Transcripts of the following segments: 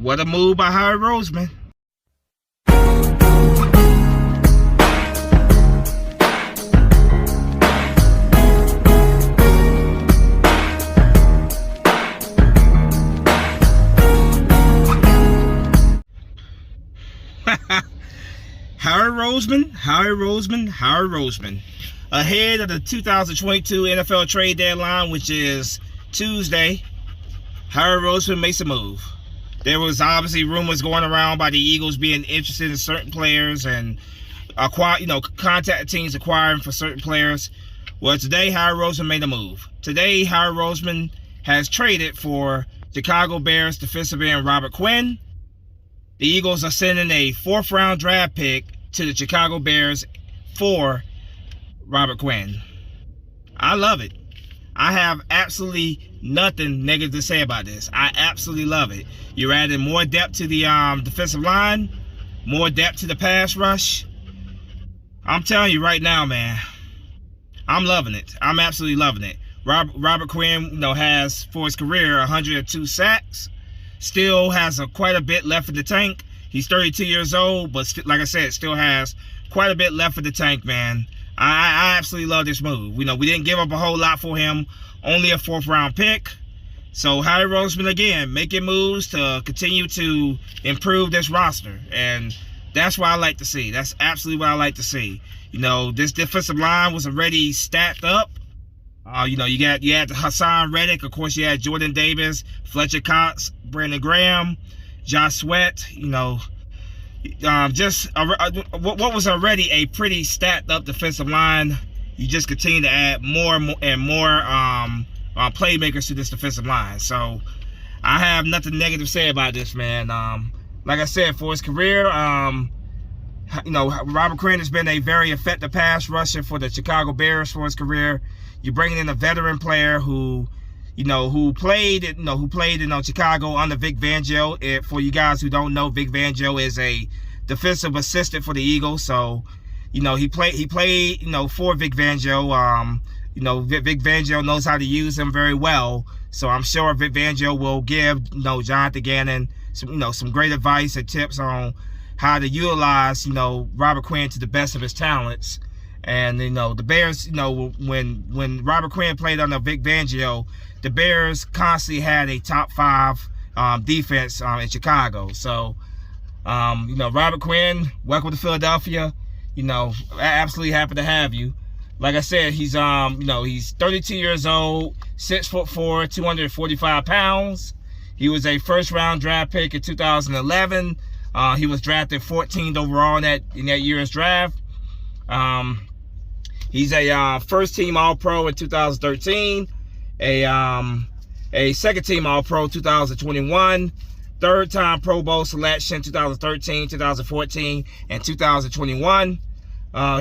What a move by Harry Roseman. Harry Roseman. Ahead of the 2022 NFL trade deadline, which is Tuesday, Harry Roseman makes a move. There was obviously rumors going around by the Eagles being interested in certain players and contact teams acquiring for certain players. Well, today Harry Roseman made a move. Today, Harry Roseman has traded for Chicago Bears defensive end Robert Quinn. The Eagles are sending a 4th-round draft pick to the Chicago Bears for Robert Quinn. I love it. I have absolutely nothing negative to say about this. I absolutely love it. You're adding more depth to the defensive line, more depth to the pass rush. I'm telling you right now, man, I'm loving it. I'm absolutely loving it. Robert Quinn, has for his career 102 sacks. Still has quite a bit left in the tank. He's 32 years old, but like I said, still has quite a bit left in the tank, man. I absolutely love this move. We didn't give up a whole lot for him. Only a 4th-round pick. So Harry Roseman, again, making moves to continue to improve this roster. And that's what I like to see. That's absolutely what I like to see. This defensive line was already stacked up. You had Hassan Reddick. Of course, you had Jordan Davis, Fletcher Cox, Brandon Graham, Josh Sweat. What was already a pretty stacked up defensive line. You just continue to add more and more playmakers to this defensive line. So I have nothing negative to say about this, man. Like I said, for his career, Robert Quinn has been a very effective pass rusher for the Chicago Bears for his career. You're bringing in a veteran player who played in Chicago under Vic Fangio. For you guys who don't know, Vic Fangio is a defensive assistant for the Eagles. So, he played for Vic Fangio. Vic Fangio knows how to use him very well. So I'm sure Vic Fangio will give Jonathan Gannon some great advice and tips on how to utilize Robert Quinn to the best of his talents. And the Bears, when Robert Quinn played under Vic Fangio, the Bears constantly had a top 5 defense in Chicago. So Robert Quinn, welcome to Philadelphia. Absolutely happy to have you. Like I said, he's 32 years old, 6'4", 245 pounds. He was a 1st-round draft pick in 2011. He was drafted 14th overall in that year's draft. He's a first-team All-Pro in 2013, a second-team All-Pro 2021, third-time Pro Bowl selection 2013, 2014, and 2021.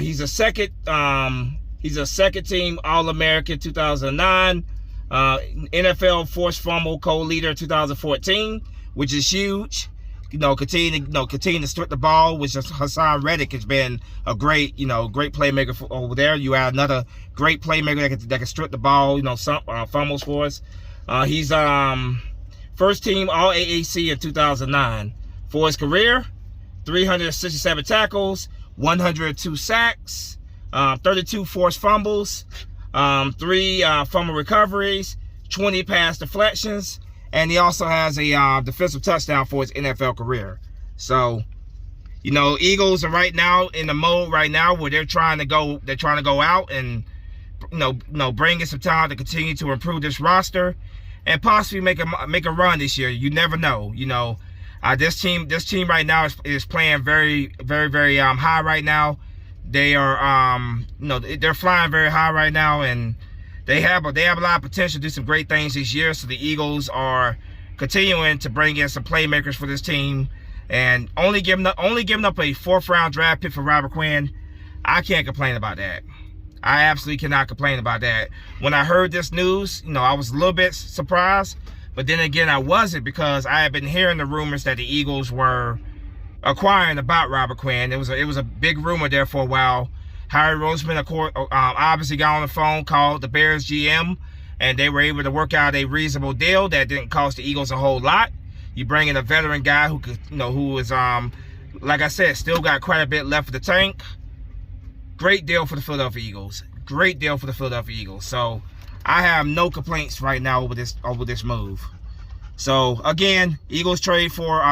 He's a second-team All-American 2009, NFL forced fumble co-leader 2014, which is huge. Continue to strip the ball, which Hassan Reddick has been a great playmaker over there. You add another great playmaker that can strip the ball, fumbles for us. He's first team All AAC in 2009. For his career, 367 tackles, 102 sacks, 32 forced fumbles, 3 fumble recoveries, 20 pass deflections. And he also has a defensive touchdown for his NFL career. So, Eagles are right now in the mode right now where they're trying to go out and bring in some talent to continue to improve this roster and possibly make a run this year. You never know. This team right now is playing very, very, very high right now. They are they're flying very high right now, and they have a lot of potential to do some great things this year. So the Eagles are continuing to bring in some playmakers for this team, and only giving up a 4th-round draft pick for Robert Quinn. I can't complain about that. I absolutely cannot complain about that. When I heard this news, I was a little bit surprised, but then again, I wasn't, because I had been hearing the rumors that the Eagles were acquiring about Robert Quinn. It was a big rumor there for a while. Harry Roseman, of course, obviously got on the phone, called the Bears GM, and they were able to work out a reasonable deal that didn't cost the Eagles a whole lot. You bring in a veteran guy who could, who is like I said, still got quite a bit left of the tank. Great deal for the Philadelphia Eagles. Great deal for the Philadelphia Eagles. So I have no complaints right now over this move. So again, Eagles trade for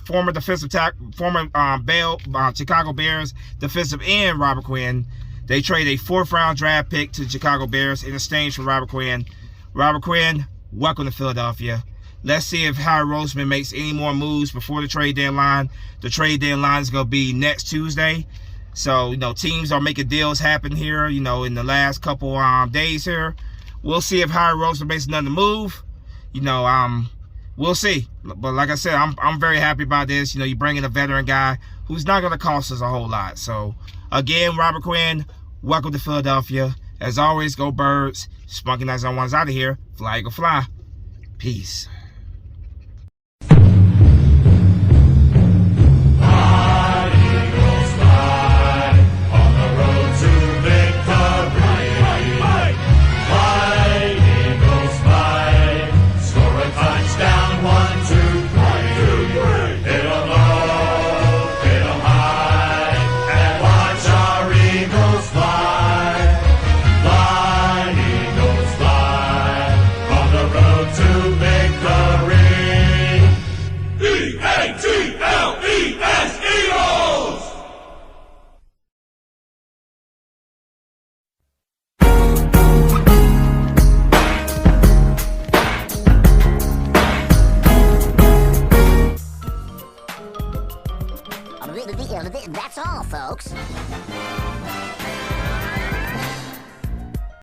former Chicago Bears defensive end Robert Quinn. They trade a 4th-round draft pick to the Chicago Bears in exchange for Robert Quinn. Robert Quinn, welcome to Philadelphia. Let's see if Howard Roseman makes any more moves before the trade deadline. The trade deadline is going to be next Tuesday. So, teams are making deals happen here, in the last couple days here. We'll see if Howard Roseman makes another move. We'll see. But like I said, I'm very happy about this. You bring in a veteran guy who's not going to cost us a whole lot. So, again, Robert Quinn, welcome to Philadelphia. As always, go Birds. Spunky Nights on one's out of here. Fly, Eagle, fly. Peace.